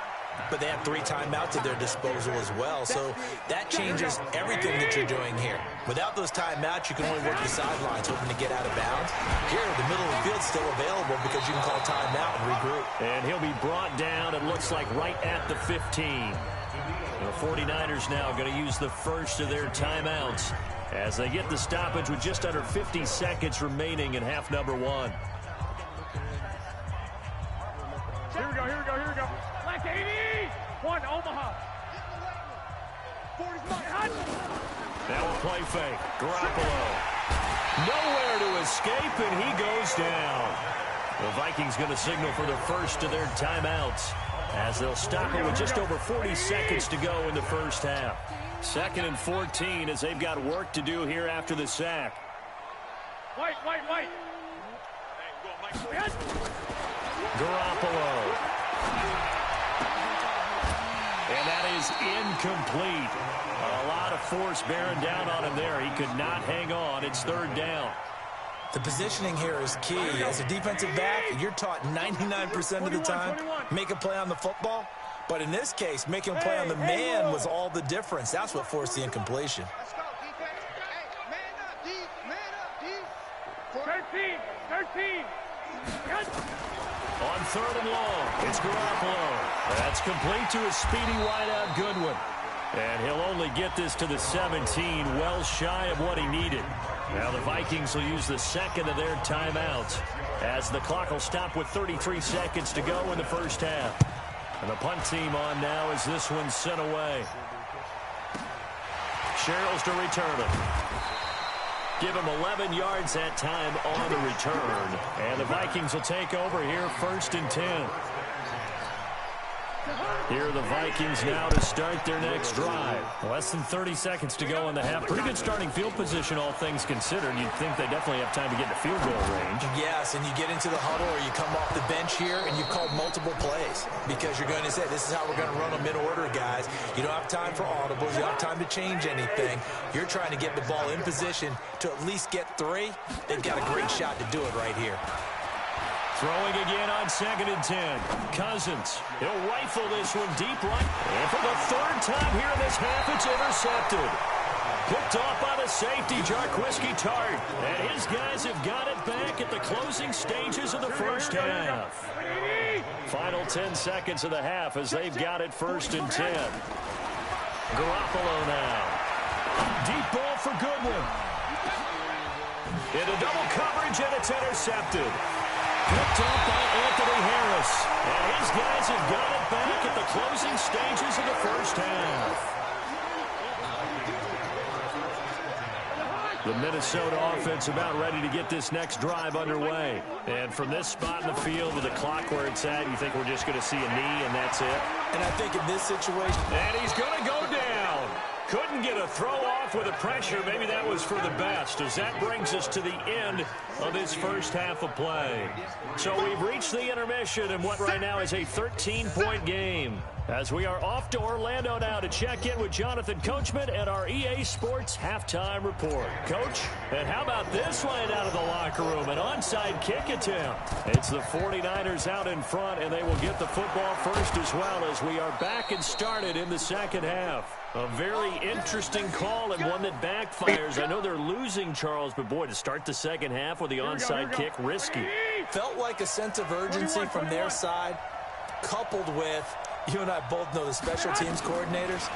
but they have 3 timeouts at their disposal as well. So that changes everything that you're doing here. Without those timeouts, you can only work the sidelines hoping to get out of bounds. Here, the middle of the field's still available because you can call timeout and regroup. And he'll be brought down, it looks like, right at the 15. The 49ers now going to use the first of their timeouts as they get the stoppage with just under 50 seconds remaining in half number 1. Here we go. Like 80. One, Omaha. Now a play fake. Garoppolo. Nowhere to escape, and he goes down. The Vikings going to signal for the first of their timeouts as they'll stop it with just over 40 seconds to go in the first half. 2nd and 14 as they've got work to do here after the sack. White. Garoppolo. And that is incomplete. A lot of force bearing down on him there. He could not hang on. It's 3rd down. The positioning here is key. As a defensive back, you're taught 99% of the time, make a play on the football. But in this case, making a play on the man was all the difference. That's what forced the incompletion. Let's go, defense. Hey, man up, D. Man up, D. 13. On 3rd and long, it's Garoppolo. That's complete to a speedy wideout Goodwin. And he'll only get this to the 17, well shy of what he needed. Now the Vikings will use the 2nd of their timeouts as the clock will stop with 33 seconds to go in the first half. And the punt team on now as this one's sent away. Sherrills to return it. Give him 11 yards that time on the return. And the Vikings will take over here 1st and 10. Here are the Vikings now to start their next drive. Less than 30 seconds to go in the half. Pretty good starting field position, all things considered. You'd think they definitely have time to get to field goal range. Yes, and you get into the huddle or you come off the bench here and you've called multiple plays because you're going to say, this is how we're going to run them in order, guys. You don't have time for audibles. You don't have time to change anything. You're trying to get the ball in position to at least get 3. They've got a great shot to do it right here. Throwing again on 2nd and 10. Cousins. He'll rifle this one deep right. And for the 3rd time here in this half, it's intercepted. Picked off by the safety, Jarquiski Tart. And his guys have got it back at the closing stages of the first half. Final 10 seconds of the half as they've got it 1st and 10. Garoppolo now. Deep ball for Goodwin. Into double coverage, and it's intercepted. Picked up by Anthony Harris. And his guys have got it back at the closing stages of the first half. The Minnesota offense about ready to get this next drive underway. And from this spot in the field with the clock where it's at, you think we're just going to see a knee and that's it? And I think in this situation... And he's going to go down. Couldn't get a throw off with the pressure. Maybe that was for the best, as that brings us to the end of this first half of play. So we've reached the intermission in what right now is a 13-point game, as we are off to Orlando now to check in with Jonathan Coachman and our EA Sports halftime report. Coach, and how about this line out of the locker room? An onside kick attempt. It's the 49ers out in front, and they will get the football first as well, as we are back and started in the second half. A very interesting call and one that backfires. I know they're losing, Charles, but boy, to start the second half with the onside kick, risky. Felt like a sense of urgency from their side, coupled with, you and I both know the special teams coordinators,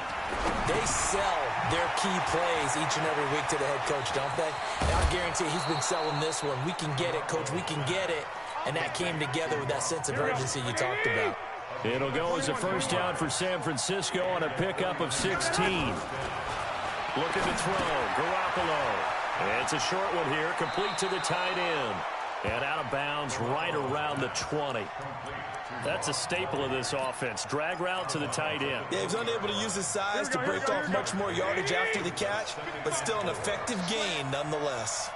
they sell their key plays each and every week to the head coach, don't they? And I guarantee he's been selling this one. We can get it, coach, we can get it. And that came together with that sense of urgency you talked about. It'll go as a first down for San Francisco on a pickup of 16. Looking to throw, Garoppolo. It's a short one here, complete to the tight end. And out of bounds right around the 20. That's a staple of this offense. Drag route to the tight end. Yeah, he's unable to use his size to break off much more yardage after the catch, but still an effective gain nonetheless.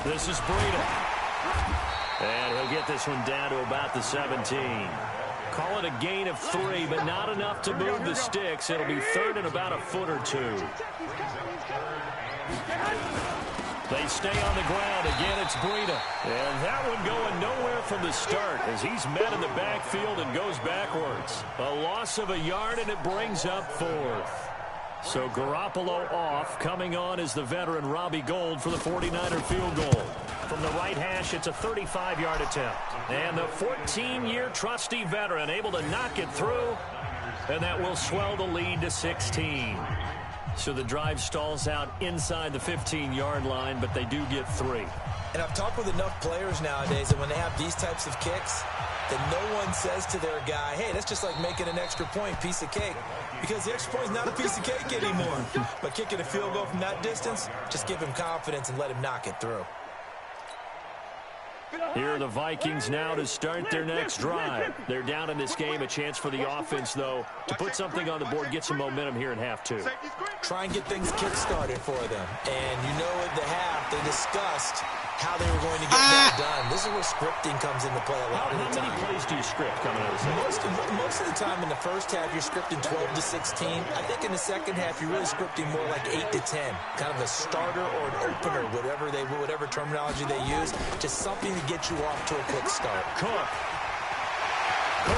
This is Breida. And he'll get this one down to about the 17. Call it a gain of 3, but not enough to move the sticks. It'll be 3rd and about a foot or 2. They stay on the ground. Again, it's Breida. And that one going nowhere from the start as he's met in the backfield and goes backwards. A loss of a yard, and it brings up 4th. So Garoppolo off. Coming on is the veteran Robbie Gould for the 49er field goal. From the right hash, it's a 35-yard attempt. And the 14-year trusty veteran able to knock it through. And that will swell the lead to 16. So the drive stalls out inside the 15-yard line, but they do get 3. And I've talked with enough players nowadays that when they have these types of kicks, that no one says to their guy, hey, that's just like making an extra point, piece of cake. Because the extra point is not a piece of cake anymore. But kicking a field goal from that distance, just give him confidence and let him knock it through. Here are the Vikings now to start their next drive. They're down in this game. A chance for the offense, though, to put something on the board, get some momentum here in half two. Try and get things kick-started for them. And you know at the half, they discussed how they were going to get that done. This is where scripting comes into play a lot of the time. How many plays do you script coming out of the second? Most of the time in the first half, you're scripting 12 to 16. I think in the second half, you're really scripting more like 8 to 10. Kind of a starter or an opener, whatever terminology they use. Just something to get you off to a quick start. Cook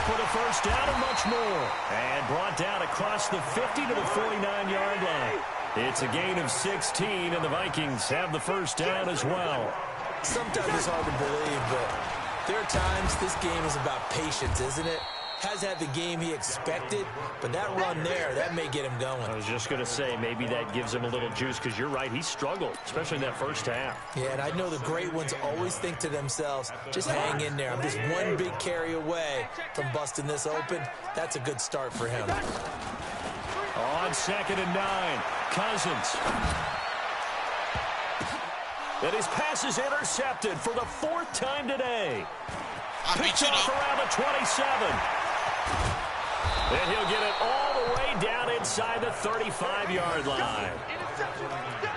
with a first down and much more. And brought down across the 50 to the 49-yard line. It's a gain of 16, and the Vikings have the first down as well. Sometimes it's hard to believe, but there are times this game is about patience, isn't it? Has had the game he expected, but that run there, that may get him going. I was just going to say, maybe that gives him a little juice, because you're right, he struggled, especially in that first half. Yeah, and I know the great ones always think to themselves, just hang in there. I'm just one big carry away from busting this open. That's a good start for him. On 2nd and 9, Cousins. And his pass is intercepted for the 4th time today. Picked off around the 27. And he'll get it all the way down inside the 35-yard line.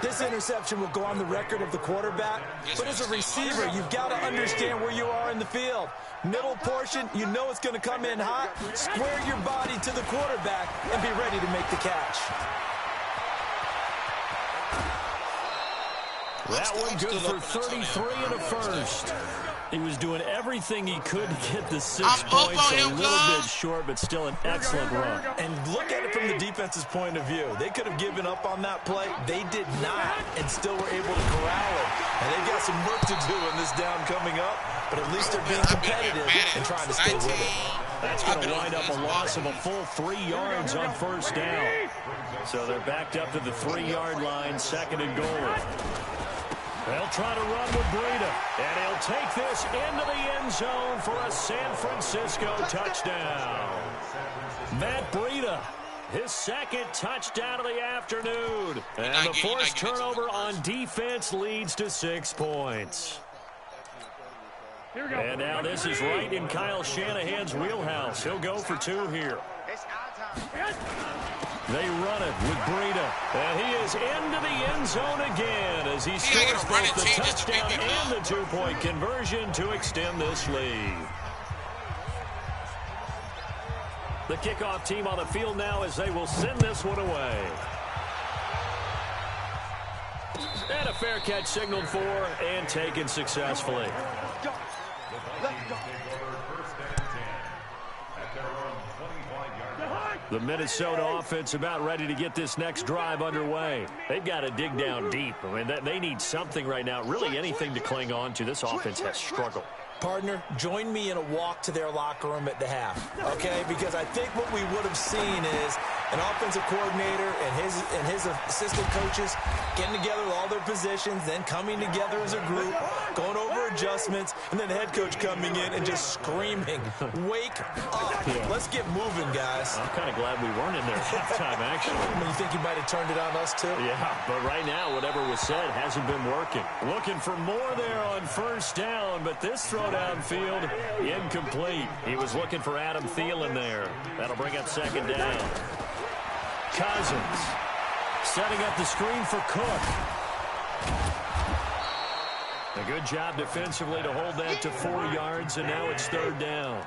This interception will go on the record of the quarterback, but as a receiver, you've got to understand where you are in the field. Middle portion, you know it's going to come in hot. Square your body to the quarterback and be ready to make the catch. That one good for 33 and a first. He was doing everything he could to get the 6 points, a little bit short, but still an excellent run. And look at it from the defense's point of view. They could have given up on that play. They did not, and still were able to corral it. And they've got some work to do in this down coming up, but at least they're being competitive and trying to stay with it. That's going to wind up a loss of a full 3 yards on first down. So they're backed up to the 3-yard line, 2nd and goal. They'll try to run with Breida, and he'll take this into the end zone for a San Francisco touchdown. Matt Breida, his 2nd touchdown of the afternoon. And the forced turnover on defense leads to 6 points. And now this is right in Kyle Shanahan's wheelhouse. He'll go for 2 here. They run it with Breida, and he is into the end zone again as he scores both the touchdown and the 2-point conversion to extend this lead. The kickoff team on the field now as they will send this one away. And a fair catch signaled for and taken successfully. The Minnesota offense about ready to get this next drive underway. They've got to dig down deep. I mean, they need something right now, really anything to cling on to. This offense has struggled. Partner, join me in a walk to their locker room at the half, okay? Because I think what we would have seen is an offensive coordinator and his assistant coaches getting together with all their positions, then coming together as a group, going over adjustments, and then the head coach coming in and just screaming, wake up. Yeah. Let's get moving, guys. I'm kind of glad we weren't in there at halftime, actually. You think you might have turned it on us, too? Yeah, but right now, whatever was said hasn't been working. Looking for more there on first down, but this throw downfield, incomplete. He was looking for Adam Thielen there. That'll bring up 2nd down. Cousins setting up the screen for Cook. A good job defensively to hold that to 4 yards, and now it's 3rd down.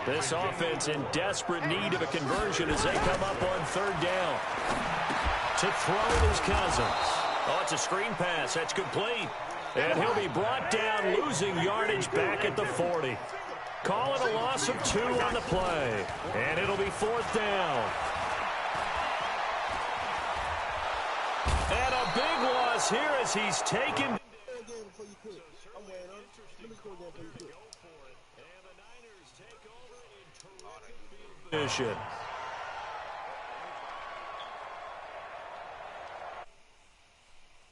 This offense in desperate need of a conversion as they come up on 3rd down. To throw it is Cousins. Oh, it's a screen pass. That's complete. And he'll be brought down, losing yardage back at the 40. Call it a loss of 2 on the play. And it'll be 4th down. And a big loss here as he's taken. And the Niners take over in terrific position.